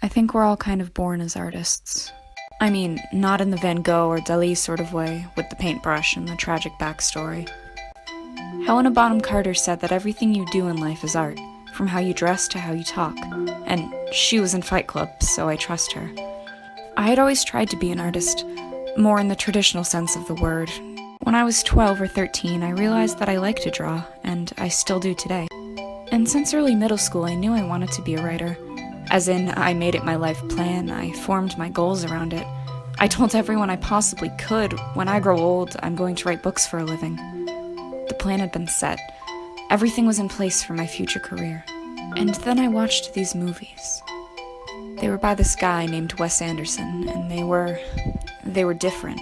I think we're all kind of born as artists. I mean, not in the Van Gogh or Dali sort of way, with the paintbrush and the tragic backstory. Helena Bonham Carter said that everything you do in life is art, from how you dress to how you talk, and she was in Fight Club, so I trust her. I had always tried to be an artist, more in the traditional sense of the word. When I was 12 or 13, I realized that I liked to draw, and I still do today. And since early middle school, I knew I wanted to be a writer. As in, I made it my life plan, I formed my goals around it. I told everyone I possibly could, when I grow old, I'm going to write books for a living. The plan had been set. Everything was in place for my future career. And then I watched these movies. They were by this guy named Wes Anderson, and they were different.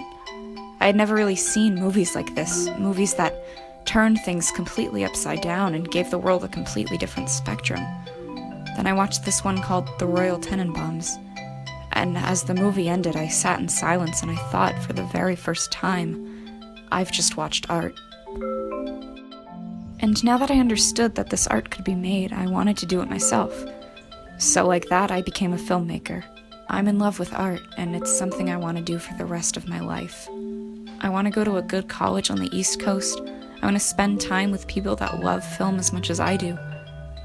I had never really seen movies like this, movies that turned things completely upside down and gave the world a completely different spectrum. Then I watched this one called The Royal Tenenbaums, and as the movie ended, I sat in silence and I thought, for the very first time, I've just watched art. And now that I understood that this art could be made, I wanted to do it myself. So like that, I became a filmmaker. I'm in love with art, and it's something I want to do for the rest of my life. I want to go to a good college on the East Coast. I want to spend time with people that love film as much as I do.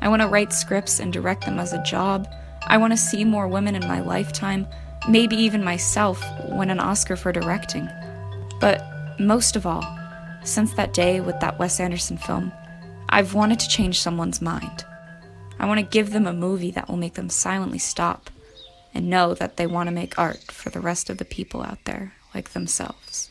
I want to write scripts and direct them as a job. I want to see more women in my lifetime, maybe even myself, win an Oscar for directing. But most of all, since that day with that Wes Anderson film, I've wanted to change someone's mind. I want to give them a movie that will make them silently stop and know that they want to make art for the rest of the people out there like themselves.